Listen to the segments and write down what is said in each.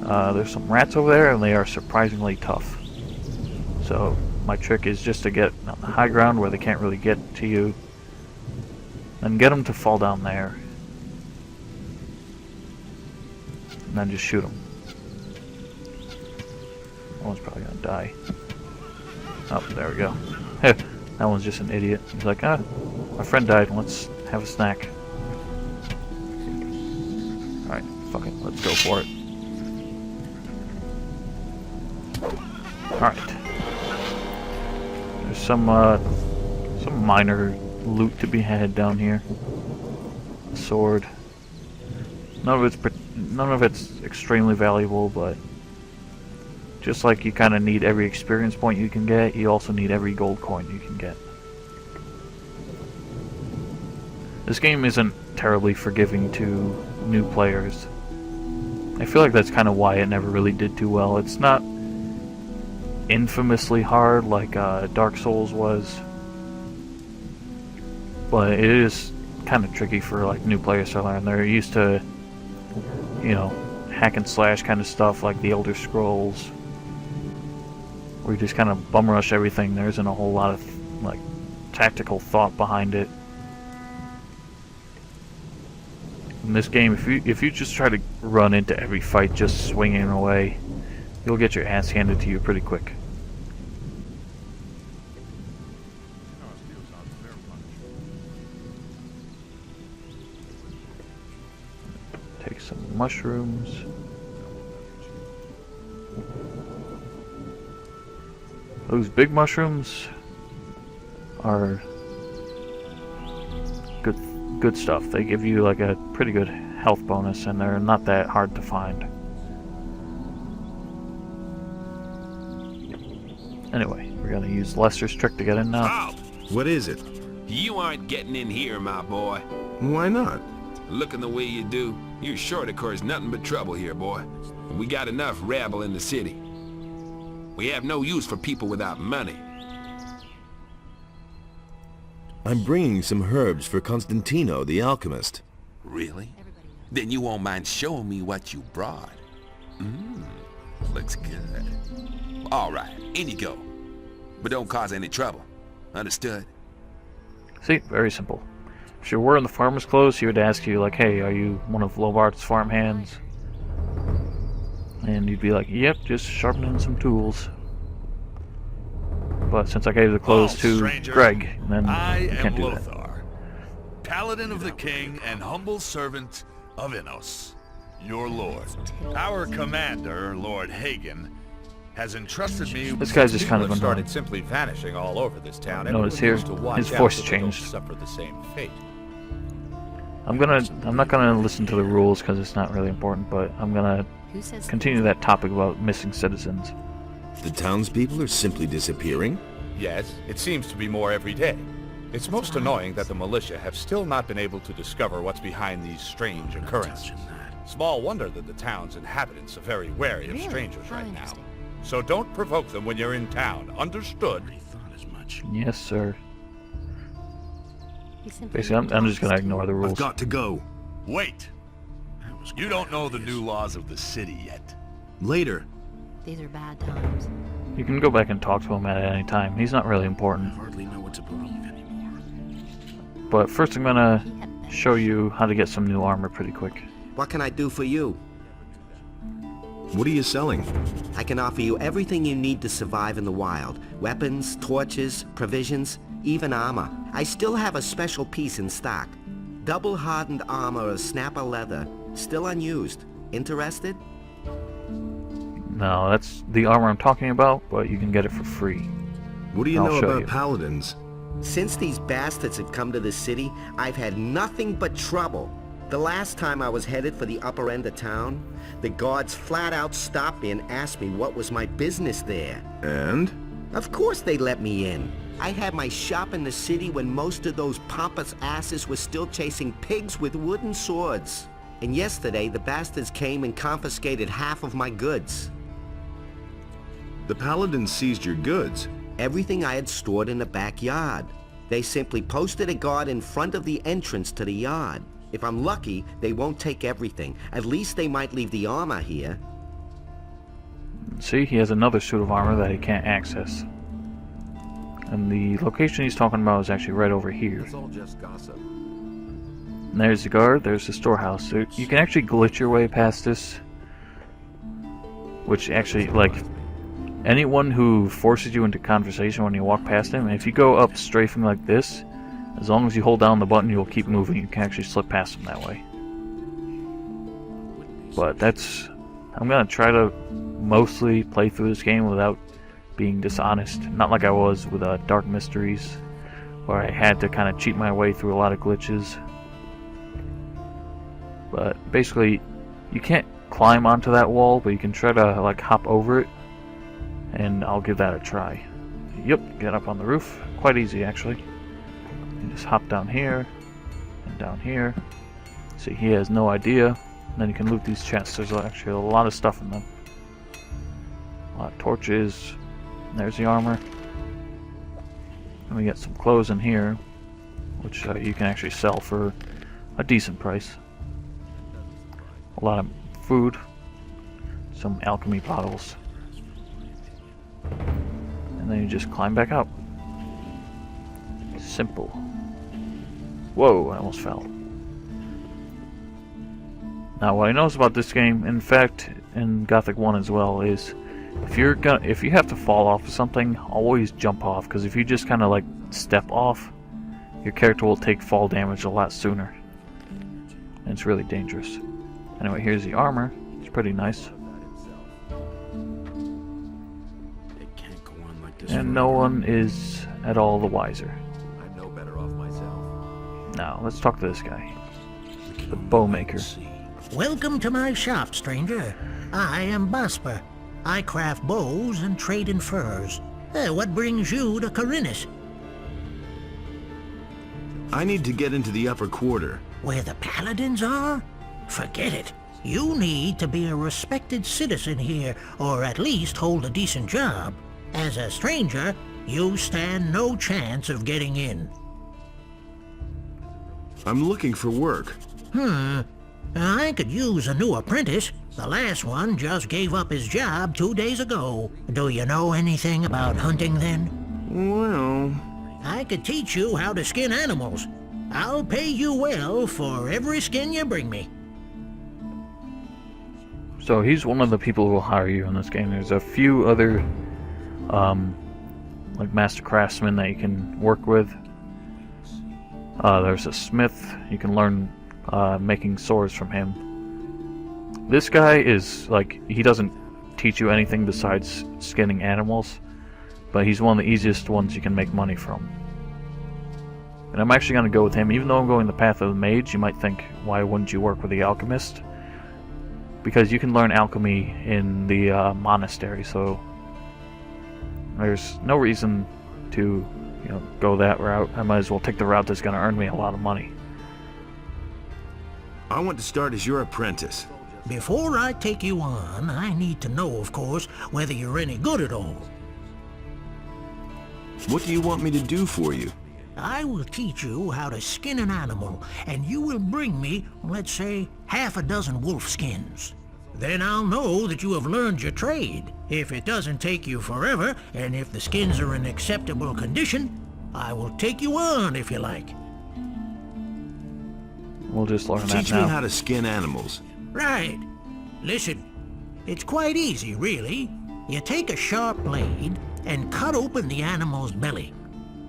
There's some rats over there, and they are surprisingly tough. So my trick is just to get on the high ground where they can't really get to you, and get them to fall down there, and then just shoot them. That one's probably gonna die. Oh, there we go. That one's just an idiot. He's like, ah, my friend died, let's have a snack. Alright, fuck it, let's go for it. Alright. There's some minor loot to be had down here. A sword. None of it's extremely valuable, but just like you kind of need every experience point you can get, you also need every gold coin you can get. This game isn't terribly forgiving to new players. I feel like that's kind of why it never really did too well. It's not infamously hard like Dark Souls was, but it is kind of tricky for like new players to learn. They're used to, you know, hack and slash kind of stuff like the Elder Scrolls, where you just kind of bum rush everything. There isn't a whole lot of like tactical thought behind it. In this game, if you just try to run into every fight just swinging away, you'll get your ass handed to you pretty quick. Take some mushrooms. Those big mushrooms are good stuff. They give you like a pretty good health bonus, and they're not that hard to find. Anyway, we're gonna use Lester's trick to get in now. Halt! What is it? You aren't getting in here, my boy. Why not? Looking the way you do, you're sure to cause nothing but trouble here, boy. We got enough rabble in the city. We have no use for people without money. I'm bringing some herbs for Constantino, the alchemist. Really? Then you won't mind showing me what you brought. Looks good. All right, in you go. But don't cause any trouble. Understood? See, very simple. If you were in the farmer's clothes, he would ask you like, hey, are you one of Lobart's farm hands? And you'd be like, yep, just sharpening some tools. But since I gave the clothes to stranger, Greg, then I you can't am do that. Lothar, paladin of the king and humble servant of Innos, your lord. Our commander, Lord Hagen, has entrusted me. This guy's just kind of People have annoying. started simply vanishing all over this town. Notice Everyone here, needs to watch his out voice so they don't changed. Suffer the same fate. I'm not gonna listen to the rules because it's not really important, but I'm gonna continue that topic about missing citizens. The townspeople are simply disappearing? Yes, it seems to be more every day. It's most annoying that the militia have still not been able to discover what's behind these strange occurrences. Small wonder that the town's inhabitants are very wary of strangers right now. So don't provoke them when you're in town. Understood? Yes, sir. Basically, I'm just gonna ignore the rules. I've got to go. Wait! You don't know the new laws of the city yet. Later. These are bad times. You can go back and talk to him at any time. He's not really important. Hardly know what to believe anymore. But first I'm gonna show you how to get some new armor pretty quick. What can I do for you? What are you selling? I can offer you everything you need to survive in the wild. Weapons, torches, provisions, even armor. I still have a special piece in stock. Double hardened armor of snapper leather, still unused. Interested? No, that's the armor I'm talking about, but you can get it for free. What do you I'll know show about you. paladins? Since these bastards have come to this city, I've had nothing but trouble. The last time I was headed for the upper end of town, the guards flat out stopped me and asked me what was my business there. And? Of course they let me in. I had my shop in the city when most of those pompous asses were still chasing pigs with wooden swords. And yesterday, the bastards came and confiscated half of my goods. The paladins seized your goods. Everything I had stored in the backyard. They simply posted a guard in front of the entrance to the yard. If I'm lucky, they won't take everything. At least they might leave the armor here. See, he has another suit of armor that he can't access. And the location he's talking about is actually right over here. It's all just gossip. And there's the guard, there's the storehouse. So you can actually glitch your way past this. Which actually, like, anyone who forces you into conversation when you walk past him, if you go up strafing like this, as long as you hold down the button, you'll keep moving. You can actually slip past him that way. But that's... I'm gonna try to mostly play through this game without being dishonest. Not like I was with Dark Mysteries, where I had to kind of cheat my way through a lot of glitches. But basically, you can't climb onto that wall, but you can try to like hop over it, and I'll give that a try. Yep, get up on the roof. Quite easy, actually. You just hop down here, and down here. See, he has no idea. And then you can loot these chests. There's actually a lot of stuff in them. A lot of torches. There's the armor. And we get some clothes in here, which you can actually sell for a decent price. A lot of food. Some alchemy bottles. And then you just climb back out. Simple. Whoa, I almost fell. Now what I notice about this game, in fact, in Gothic 1 as well, is if you have to fall off of something, always jump off, because if you just kind of like step off, your character will take fall damage a lot sooner. And it's really dangerous. Anyway, here's the armor. It's pretty nice. It can't go on like this. And no one is at all the wiser. I'm no better off myself. Now, let's talk to this guy. The bowmaker. Welcome to my shop, stranger. I am Basper. I craft bows and trade in furs. What brings you to Khorinis? I need to get into the upper quarter. Where the paladins are? Forget it. You need to be a respected citizen here, or at least hold a decent job. As a stranger, you stand no chance of getting in. I'm looking for work. I could use a new apprentice. The last one just gave up his job 2 days ago. Do you know anything about hunting then? Well... I could teach you how to skin animals. I'll pay you well for every skin you bring me. So he's one of the people who will hire you in this game. There's a few other like master craftsmen that you can work with. There's a smith. You can learn making swords from him. This guy is like, he doesn't teach you anything besides skinning animals, but he's one of the easiest ones you can make money from. And I'm actually going to go with him. Even though I'm going the path of the mage, you might think, why wouldn't you work with the alchemist? Because you can learn alchemy in the monastery, so there's no reason to, go that route. I might as well take the route that's going to earn me a lot of money. I want to start as your apprentice. Before I take you on, I need to know, of course, whether you're any good at all. What do you want me to do for you? I will teach you how to skin an animal, and you will bring me, let's say, half a dozen wolf skins. Then I'll know that you have learned your trade. If it doesn't take you forever, and if the skins are in acceptable condition, I will take you on if you like. We'll just learn that now. Teach me how to skin animals. Right. Listen, it's quite easy, really. You take a sharp blade and cut open the animal's belly.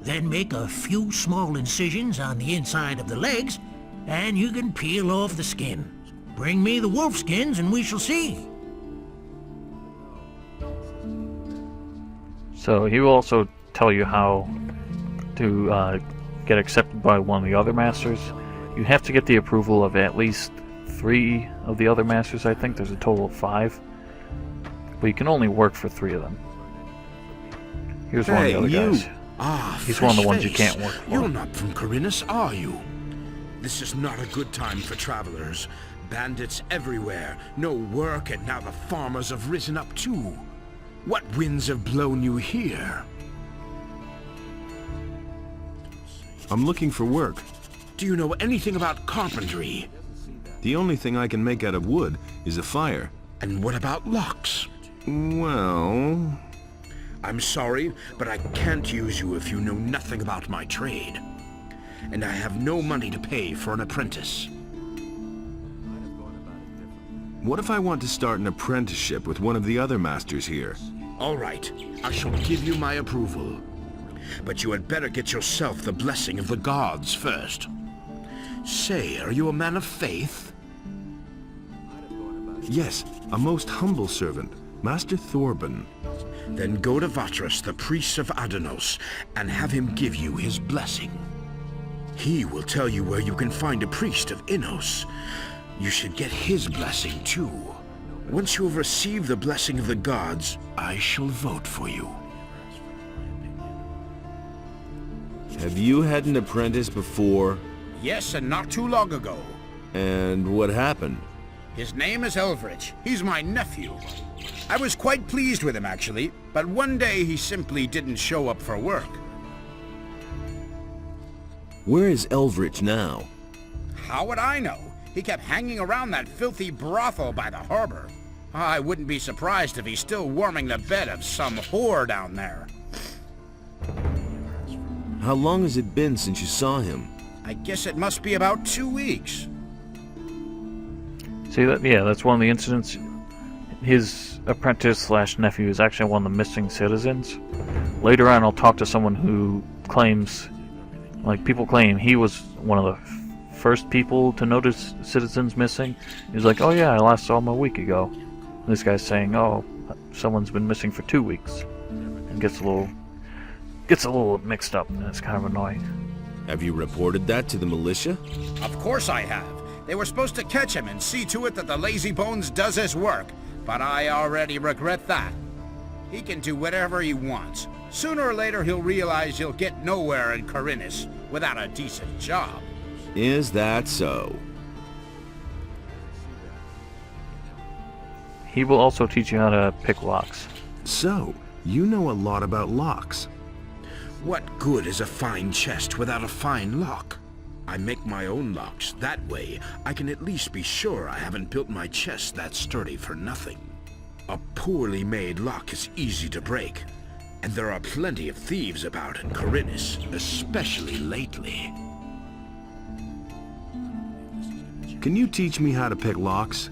Then make a few small incisions on the inside of the legs, and you can peel off the skin. Bring me the wolf skins and we shall see. So he will also tell you how to get accepted by one of the other masters. You have to get the approval of at least 3 of the other masters, I think. There's a total of 5. But you can only work for 3 of them. Here's one of the other guys. He's one of the ones you can't work for. You're not from Khorinis, are you? This is not a good time for travelers. Bandits everywhere, no work, and now the farmers have risen up too. What winds have blown you here? I'm looking for work. Do you know anything about carpentry? The only thing I can make out of wood is a fire. And what about locks? Well... I'm sorry, but I can't use you if you know nothing about my trade. And I have no money to pay for an apprentice. What if I want to start an apprenticeship with one of the other masters here? All right, I shall give you my approval. But you had better get yourself the blessing of the gods first. Say, are you a man of faith? Yes, a most humble servant, Master Thorben. Then go to Vatras, the priest of Adanos, and have him give you his blessing. He will tell you where you can find a priest of Innos. You should get his blessing too. Once you have received the blessing of the gods, I shall vote for you. Have you had an apprentice before? Yes, and not too long ago. And what happened? His name is Elvrich. He's my nephew. I was quite pleased with him, actually, but one day he simply didn't show up for work. Where is Elvrich now? How would I know? He kept hanging around that filthy brothel by the harbor. I wouldn't be surprised if he's still warming the bed of some whore down there. How long has it been since you saw him? I guess it must be about 2 weeks. See that? Yeah, that's one of the incidents. His apprentice slash nephew is actually one of the missing citizens. Later on, I'll talk to someone who claims, like people claim, he was one of the first people to notice citizens missing. He's like, oh yeah, I last saw him a week ago. And this guy's saying, oh, someone's been missing for 2 weeks, and gets a little mixed up, and it's kind of annoying. Have you reported that to the militia? Of course I have. They were supposed to catch him and see to it that the Lazy Bones does his work, but I already regret that. He can do whatever he wants. Sooner or later he'll realize he'll get nowhere in Khorinis without a decent job. Is that so? He will also teach you how to pick locks. So, you know a lot about locks. What good is a fine chest without a fine lock? I make my own locks. That way, I can at least be sure I haven't built my chest that sturdy for nothing. A poorly made lock is easy to break, and there are plenty of thieves about in Khorinis, especially lately. Can you teach me how to pick locks?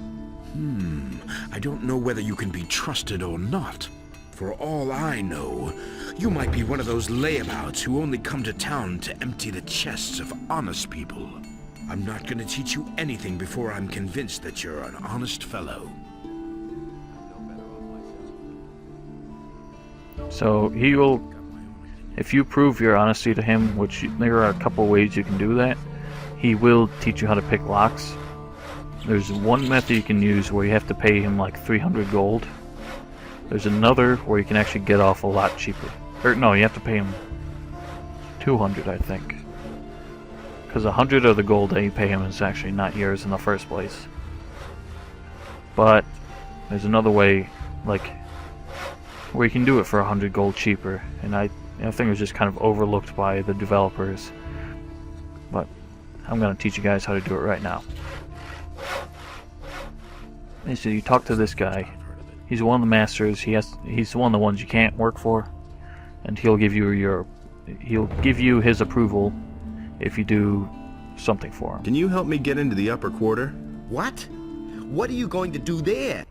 I don't know whether you can be trusted or not. For all I know, you might be one of those layabouts who only come to town to empty the chests of honest people. I'm not going to teach you anything before I'm convinced that you're an honest fellow. So he will, if you prove your honesty to him, which there are a couple ways you can do that, he will teach you how to pick locks. There's one method you can use where you have to pay him like 300 gold. There's another where you can actually get off a lot cheaper. Or no, you have to pay him 200, I think. Because 100 of the gold that you pay him is actually not yours in the first place. But there's another way, like, where you can do it for 100 gold cheaper. And I think it was just kind of overlooked by the developers. But I'm going to teach you guys how to do it right now. And so you talk to this guy. He's one of the masters. He's one of the ones you can't work for, and he'll give you his approval if you do something for him. Can you help me get into the upper quarter? What? What are you going to do there?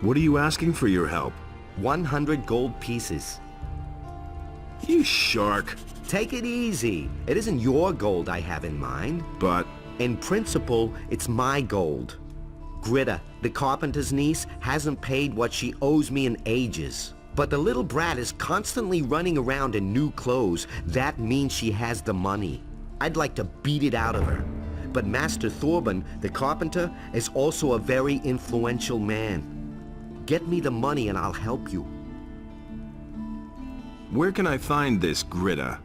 What are you asking for your help? 100 gold pieces. You shark. Take it easy. It isn't your gold I have in mind. But... In principle, it's my gold. Gritta, the carpenter's niece, hasn't paid what she owes me in ages. But the little brat is constantly running around in new clothes. That means she has the money. I'd like to beat it out of her. But Master Thorben, the carpenter, is also a very influential man. Get me the money and I'll help you. Where can I find this Gritta?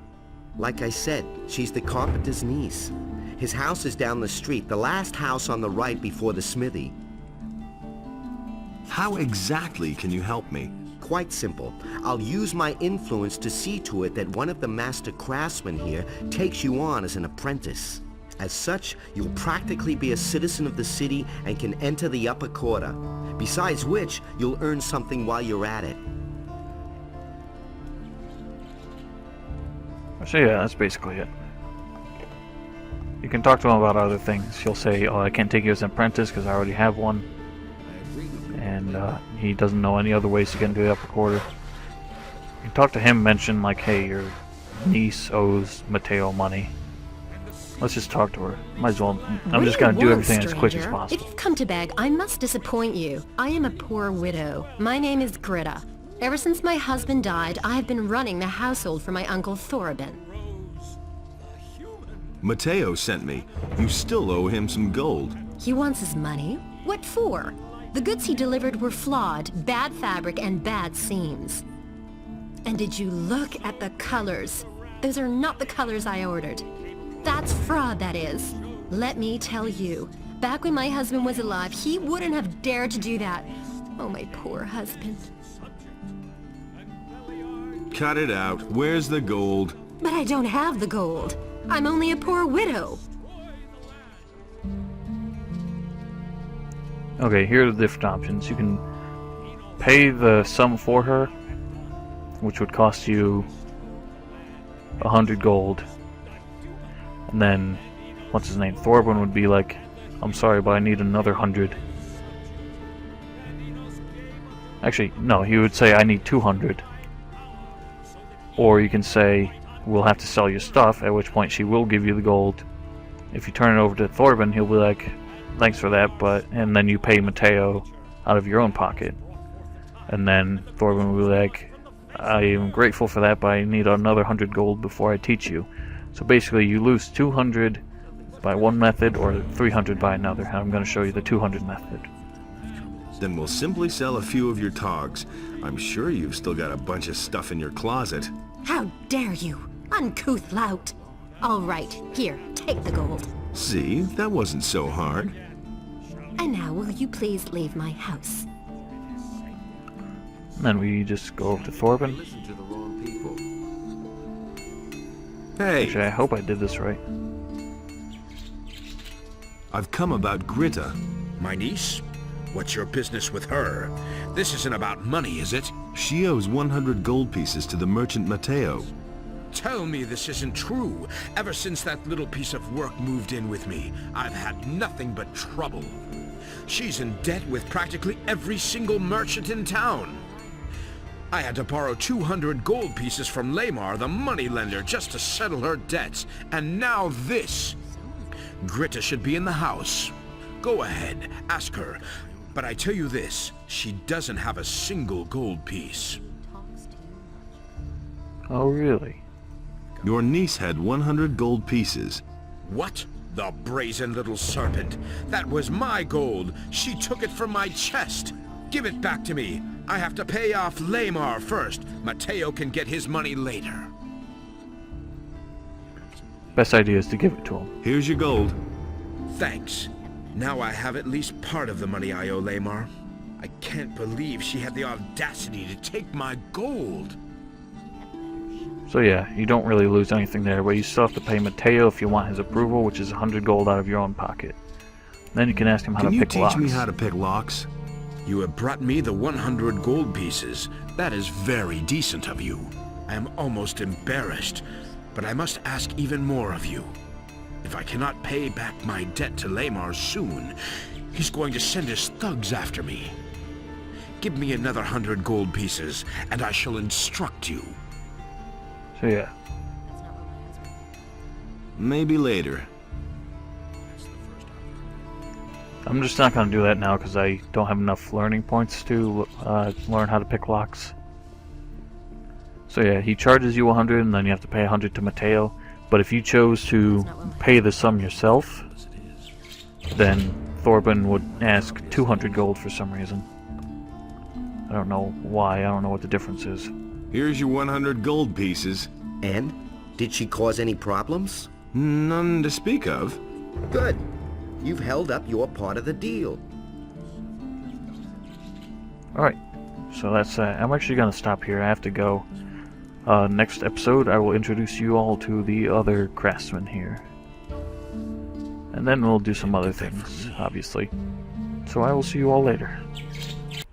Like I said, she's the carpenter's niece. His house is down the street, the last house on the right before the smithy. How exactly can you help me? Quite simple. I'll use my influence to see to it that one of the master craftsmen here takes you on as an apprentice. As such, you'll practically be a citizen of the city and can enter the upper quarter. Besides which, you'll earn something while you're at it. So yeah, that's basically it. You can talk to him about other things. He'll say, oh, I can't take you as an apprentice because I already have one. And he doesn't know any other ways to get into the upper quarter. You can talk to him, mention like, hey, your niece owes Matteo money. Let's just talk to her. Might as well. I'm just gonna do everything as quick as possible. If you've come to beg, I must disappoint you. I am a poor widow. My name is Gritta. Ever since my husband died, I have been running the household for my uncle Thorben. Matteo sent me. You still owe him some gold. He wants his money? What for? The goods he delivered were flawed, bad fabric, and bad seams. And did you look at the colors? Those are not the colors I ordered. That's fraud, that is. Let me tell you, back when my husband was alive, he wouldn't have dared to do that. Oh, my poor husband. Cut it out. Where's the gold? But I don't have the gold. I'm only a poor widow. Okay, here are the different options. You can pay the sum for her, which would cost you 100 gold. And then, what's his name? Thorben would be like, I'm sorry, but I need another 100. Actually, no, he would say, I need 200. Or you can say, we'll have to sell your stuff, at which point she will give you the gold. If you turn it over to Thorben, he'll be like, thanks for that, but... And then you pay Matteo out of your own pocket. And then Thorben will be like, I am grateful for that, but I need another 100 gold before I teach you. So basically, you lose 200 by one method or 300 by another. And I'm going to show you the 200 method. Then we'll simply sell a few of your togs. I'm sure you've still got a bunch of stuff in your closet. How dare you, uncouth lout! All right, here, take the gold. See, that wasn't so hard. And now will you please leave my house? And then we just go over to Thorben. Listen to the wrong people. Hey, Actually, I hope I did this right. I've come about Gritta. My niece? What's your business with her? This isn't about money, is it? She owes 100 gold pieces to the merchant Matteo. Tell me this isn't true. Ever since that little piece of work moved in with me, I've had nothing but trouble. She's in debt with practically every single merchant in town. I had to borrow 200 gold pieces from Lamar, the moneylender, just to settle her debts. And now this. Gritta should be in the house. Go ahead, ask her. But I tell you this, she doesn't have a single gold piece. Oh, really? Your niece had 100 gold pieces. What? The brazen little serpent. That was my gold. She took it from my chest. Give it back to me. I have to pay off Lamar first. Matteo can get his money later. Best idea is to give it to him. Here's your gold. Thanks. Now I have at least part of the money I owe Lamar. I can't believe she had the audacity to take my gold. So yeah, you don't really lose anything there, but you still have to pay Matteo if you want his approval, which is 100 gold out of your own pocket. Then you can ask him how to pick locks. Can you teach me how to pick locks? You have brought me the 100 gold pieces. That is very decent of you. I am almost embarrassed, but I must ask even more of you. If I cannot pay back my debt to Lamar soon, he's going to send his thugs after me. Give me another 100 gold pieces, and I shall instruct you. So yeah. Maybe later. I'm just not going to do that now because I don't have enough learning points to learn how to pick locks. So yeah, he charges you 100 and then you have to pay 100 to Mateo. But if you chose to pay the sum yourself, then Thorben would ask 200 gold for some reason. I don't know why, I don't know what the difference is. Here's your 100 gold pieces. And? Did she cause any problems? None to speak of. Good. You've held up your part of the deal. Alright, so that's, I'm actually gonna stop here, I have to go. Next episode, I will introduce you all to the other craftsman here. And then we'll do some other things, obviously. So I will see you all later.